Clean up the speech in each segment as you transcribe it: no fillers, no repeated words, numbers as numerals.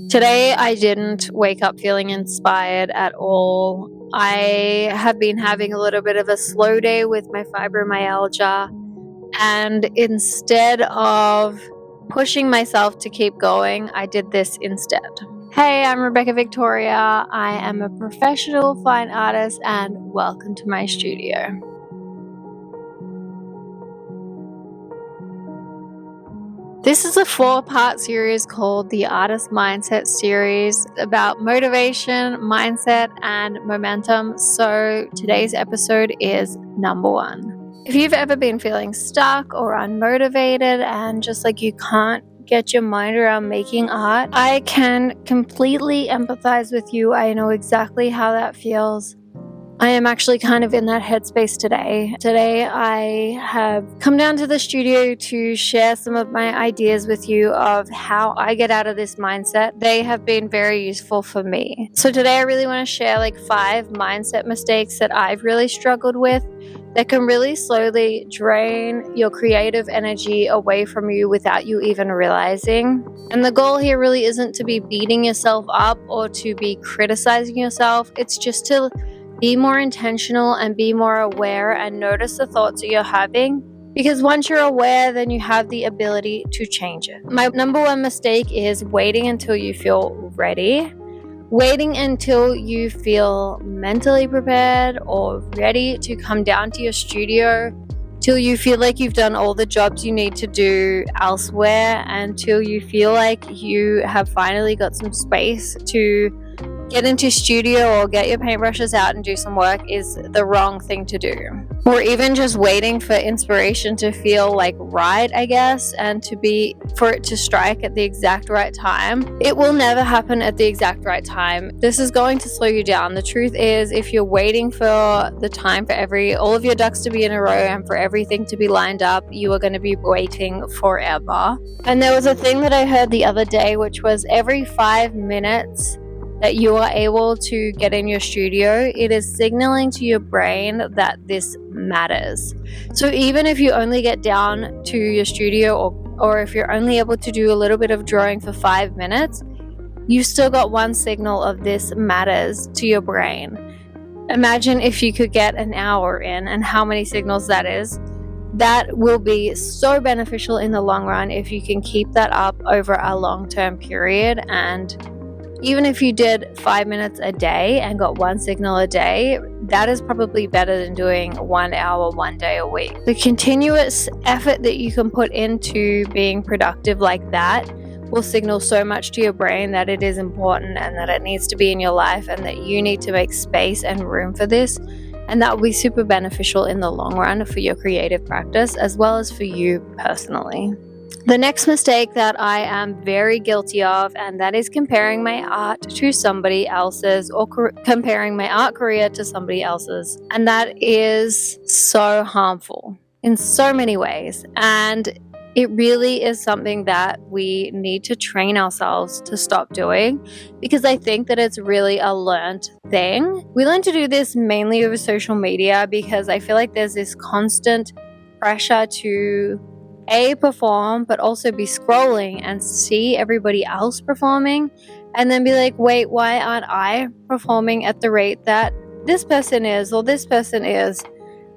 Today I didn't wake up feeling inspired at all. I have been having a little bit of a slow day with my fibromyalgia, and instead of pushing myself to keep going, I did this instead. Hey, I'm Rebecca Victoria. I am a professional fine artist, and welcome to my studio. This is a 4-part series called the Artist Mindset series about motivation, mindset, and momentum. So today's episode is number 1. If you've ever been feeling stuck or unmotivated and just like you can't get your mind around making art, I can completely empathize with you. I know exactly how that feels. I am actually kind of in that headspace today. Today I have come down to the studio to share some of my ideas with you of how I get out of this mindset. They have been very useful for me. So today I really want to share 5 mindset mistakes that I've really struggled with that can really slowly drain your creative energy away from you without you even realizing. And the goal here really isn't to be beating yourself up or to be criticizing yourself. It's just to be more intentional and be more aware and notice the thoughts that you're having, because once you're aware, then you have the ability to change it. My number 1 mistake is waiting until you feel ready. Waiting until you feel mentally prepared or ready to come down to your studio, till you feel like you've done all the jobs you need to do elsewhere, until you feel like you have finally got some space to get into studio or get your paintbrushes out and do some work is the wrong thing to do. Or even just waiting for inspiration to feel right, I guess, and for it to strike at the exact right time. It will never happen at the exact right time. This is going to slow you down. The truth is, if you're waiting for the time for all of your ducks to be in a row and for everything to be lined up, you are going to be waiting forever. And there was a thing that I heard the other day, which was every 5 minutes that you are able to get in your studio, it is signaling to your brain that this matters. So even if you only get down to your studio or if you're only able to do a little bit of drawing for 5 minutes, you still got one signal of this matters to your brain. Imagine if you could get an hour in and how many signals that is. That will be so beneficial in the long run if you can keep that up over a long-term period. And even if you did 5 minutes a day and got 1 signal a day, that is probably better than doing 1 hour, 1 day a week. The continuous effort that you can put into being productive like that will signal so much to your brain that it is important and that it needs to be in your life and that you need to make space and room for this. And that will be super beneficial in the long run for your creative practice as well as for you personally. The next mistake that I am very guilty of, and that is comparing my art to somebody else's or comparing my art career to somebody else's. And that is so harmful in so many ways. And it really is something that we need to train ourselves to stop doing, because I think that it's really a learned thing. We learn to do this mainly over social media because I feel like there's this constant pressure to perform, but also be scrolling and see everybody else performing and then be like, wait, why aren't I performing at the rate that this person is or this person is?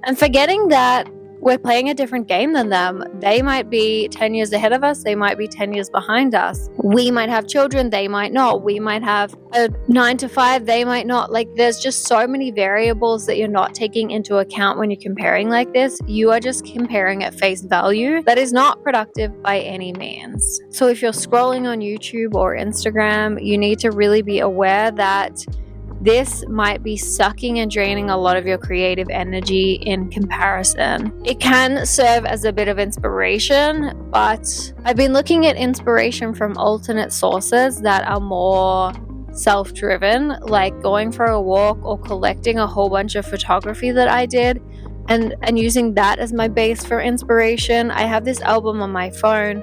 And forgetting that we're playing a different game than them. They might be 10 years ahead of us. They might be 10 years behind us. We might have children. They might not. We might have a 9 to 5. They might not. There's just so many variables that you're not taking into account when you're comparing like this. You are just comparing at face value. That is not productive by any means. So if you're scrolling on YouTube or Instagram, you need to really be aware that this might be sucking and draining a lot of your creative energy in comparison. It can serve as a bit of inspiration, but I've been looking at inspiration from alternate sources that are more self-driven, like going for a walk or collecting a whole bunch of photography that I did and using that as my base for inspiration. I have this album on my phone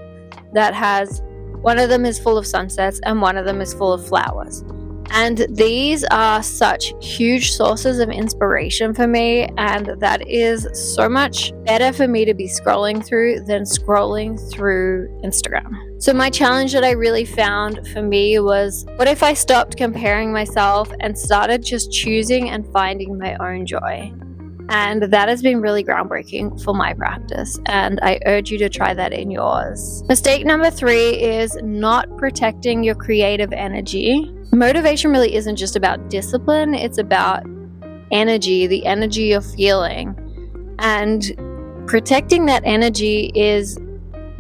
that has, one of them is full of sunsets and one of them is full of flowers. And these are such huge sources of inspiration for me, and that is so much better for me to be scrolling through than scrolling through Instagram. So my challenge that I really found for me was, what if I stopped comparing myself and started just choosing and finding my own joy? And that has been really groundbreaking for my practice, and I urge you to try that in yours. Mistake number 3 is not protecting your creative energy. Motivation really isn't just about discipline, it's about energy, the energy you're feeling. And protecting that energy is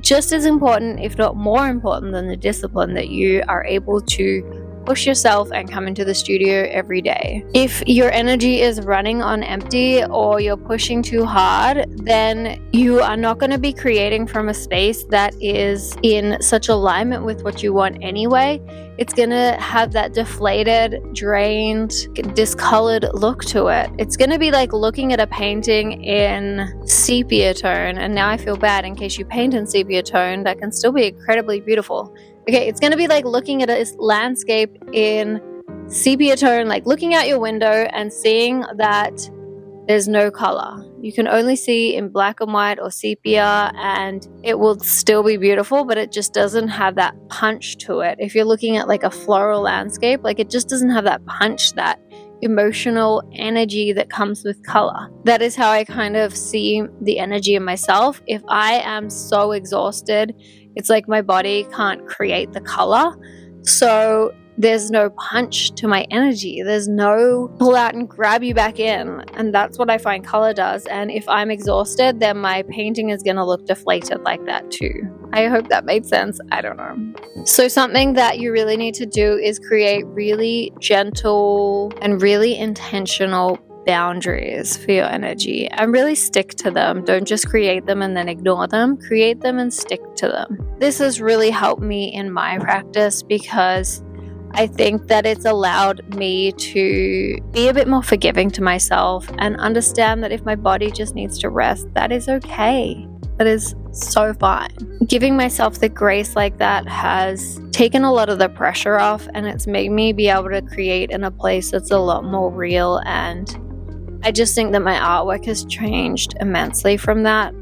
just as important, if not more important, than the discipline that you are able to push yourself and come into the studio every day. If your energy is running on empty or you're pushing too hard, then you are not going to be creating from a space that is in such alignment with what you want anyway. It's going to have that deflated, drained, discolored look to it. It's going to be like looking at a painting in sepia tone. And now I feel bad in case you paint in sepia tone, that can still be incredibly beautiful. Okay, it's going to be like looking at a landscape in sepia tone, like looking out your window and seeing that there's no color. You can only see in black and white or sepia, and it will still be beautiful, but it just doesn't have that punch to it. If you're looking at like a floral landscape, like it just doesn't have that punch, that emotional energy that comes with color. That is how I kind of see the energy in myself. If I am so exhausted, it's like my body can't create the color. So there's no punch to my energy. There's no pull out and grab you back in. And that's what I find color does. And if I'm exhausted, then my painting is going to look deflated like that too. I hope that made sense. I don't know. So something that you really need to do is create really gentle and really intentional boundaries for your energy and really stick to them. Don't just create them and then ignore them. Create them and stick to them. This has really helped me in my practice because I think that it's allowed me to be a bit more forgiving to myself and understand that if my body just needs to rest, that is okay. That is so fine. Giving myself the grace like that has taken a lot of the pressure off, and it's made me be able to create in a place that's a lot more real. And I just think that my artwork has changed immensely from that.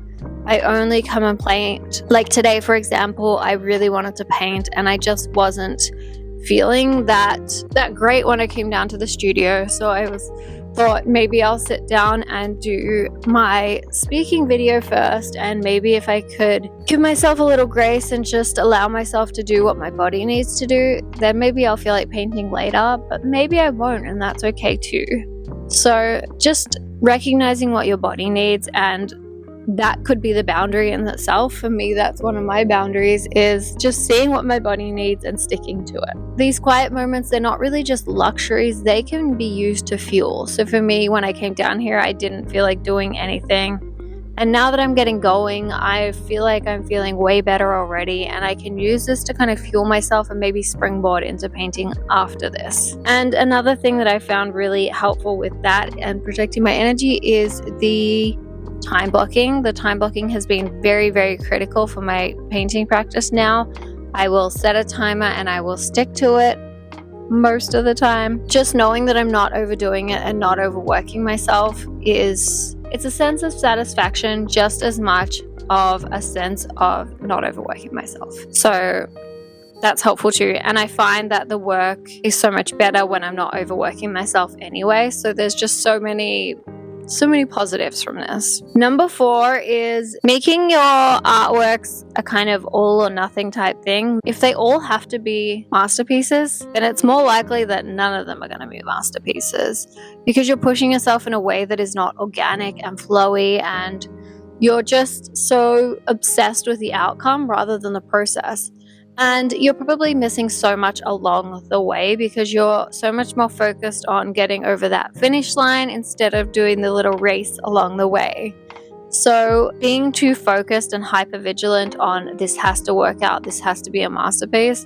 I only come and paint. Like today, for example, I really wanted to paint and I just wasn't feeling that great when I came down to the studio. So I thought maybe I'll sit down and do my speaking video first, and maybe if I could give myself a little grace and just allow myself to do what my body needs to do, then maybe I'll feel like painting later, but maybe I won't, and that's okay too. So just recognizing what your body needs, and that could be the boundary in itself. For me, that's one of my boundaries, is just seeing what my body needs and sticking to it. These quiet moments, they're not really just luxuries, they can be used to fuel. So for me, when I came down here, I didn't feel like doing anything. And now that I'm getting going, I feel like I'm feeling way better already, and I can use this to kind of fuel myself and maybe springboard into painting after this. And another thing that I found really helpful with that and protecting my energy is the time blocking. The time blocking has been very, very critical for my painting practice now. I will set a timer and I will stick to it most of the time. Just knowing that I'm not overdoing it and not overworking myself it's a sense of satisfaction just as much of a sense of not overworking myself. So that's helpful too. And I find that the work is so much better when I'm not overworking myself anyway. So there's just so many positives from this. Number 4 is making your artworks a kind of all or nothing type thing. If they all have to be masterpieces, then it's more likely that none of them are going to be masterpieces, because you're pushing yourself in a way that is not organic and flowy, and you're just so obsessed with the outcome rather than the process. And you're probably missing so much along the way because you're so much more focused on getting over that finish line instead of doing the little race along the way. So being too focused and hyper vigilant on this has to work out, this has to be a masterpiece,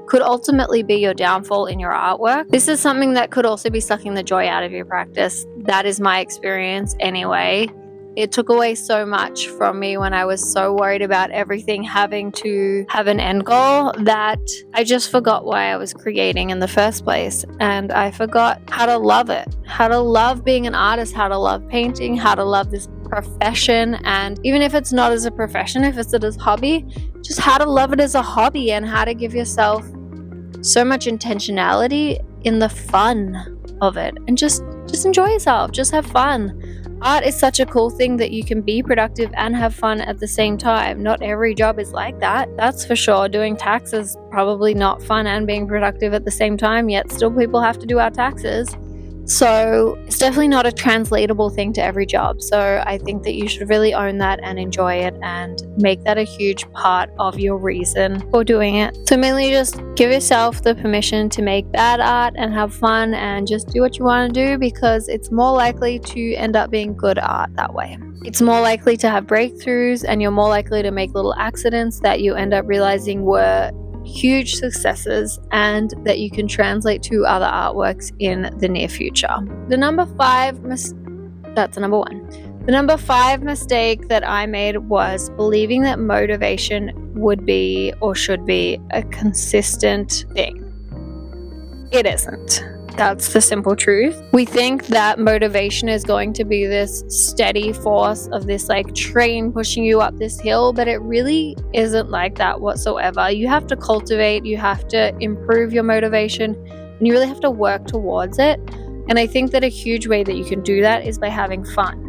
could ultimately be your downfall in your artwork. This is something that could also be sucking the joy out of your practice. That is my experience anyway. it took away so much from me when I was so worried about everything having to have an end goal that I just forgot why I was creating in the first place. And I forgot how to love it, how to love being an artist, how to love painting, how to love this profession. And even if it's not as a profession, if it's as a hobby, just how to love it as a hobby and how to give yourself so much intentionality in the fun of it, and just enjoy yourself, just have fun. Art is such a cool thing that you can be productive and have fun at the same time. Not every job is like that, that's for sure. Doing taxes probably not fun and being productive at the same time, yet still people have to do our taxes. So it's definitely not a translatable thing to every job. So I think that you should really own that and enjoy it and make that a huge part of your reason for doing it. So mainly just give yourself the permission to make bad art and have fun and just do what you want to do, because it's more likely to end up being good art that way. It's more likely to have breakthroughs, and you're more likely to make little accidents that you end up realizing were huge successes and that you can translate to other artworks in the near future. The number 5 mistake that I made was believing that motivation would be or should be a consistent thing. It isn't. That's the simple truth. We think that motivation is going to be this steady force of this like train pushing you up this hill, but it really isn't like that whatsoever. You have to cultivate, you have to improve your motivation, and you really have to work towards it. And I think that a huge way that you can do that is by having fun.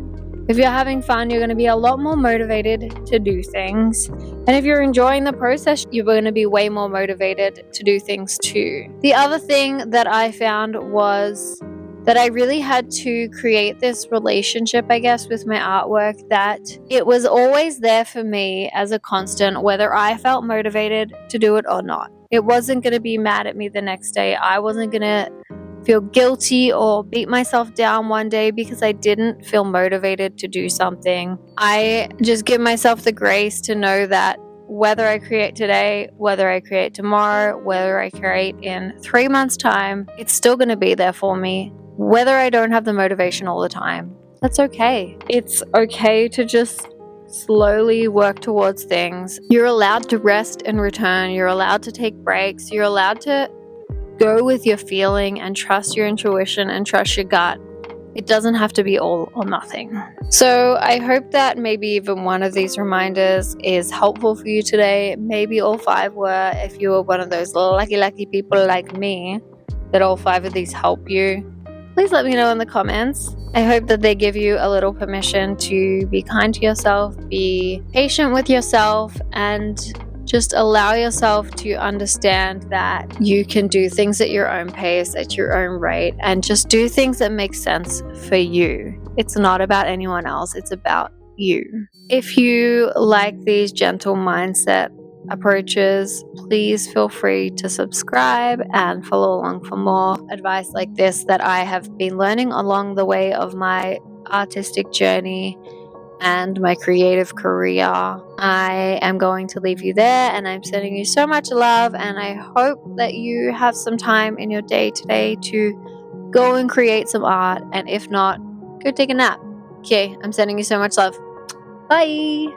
If you're having fun, you're going to be a lot more motivated to do things. And if you're enjoying the process, you're going to be way more motivated to do things too. The other thing that I found was that I really had to create this relationship, I guess, with my artwork, that it was always there for me as a constant, whether I felt motivated to do it or not. It wasn't going to be mad at me the next day. I wasn't going to feel guilty or beat myself down one day because I didn't feel motivated to do something. I just give myself the grace to know that whether I create today, whether I create tomorrow, whether I create in 3 months' time, it's still going to be there for me. Whether I don't have the motivation all the time, that's okay. It's okay to just slowly work towards things. You're allowed to rest and return. You're allowed to take breaks. You're allowed to go with your feeling and trust your intuition and trust your gut. It doesn't have to be all or nothing. So I hope that maybe even one of these reminders is helpful for you today. Maybe all 5 were, if you were one of those lucky people like me, that all 5 of these help you. Please let me know in the comments. I hope that they give you a little permission to be kind to yourself, be patient with yourself, and just allow yourself to understand that you can do things at your own pace, at your own rate, and just do things that make sense for you. It's not about anyone else, it's about you. If you like these gentle mindset approaches, please feel free to subscribe and follow along for more advice like this that I have been learning along the way of my artistic journey and my creative career. I am going to leave you there, and I'm sending you so much love, and I hope that you have some time in your day today to go and create some art, and if not, go take a nap. Okay, I'm sending you so much love. Bye!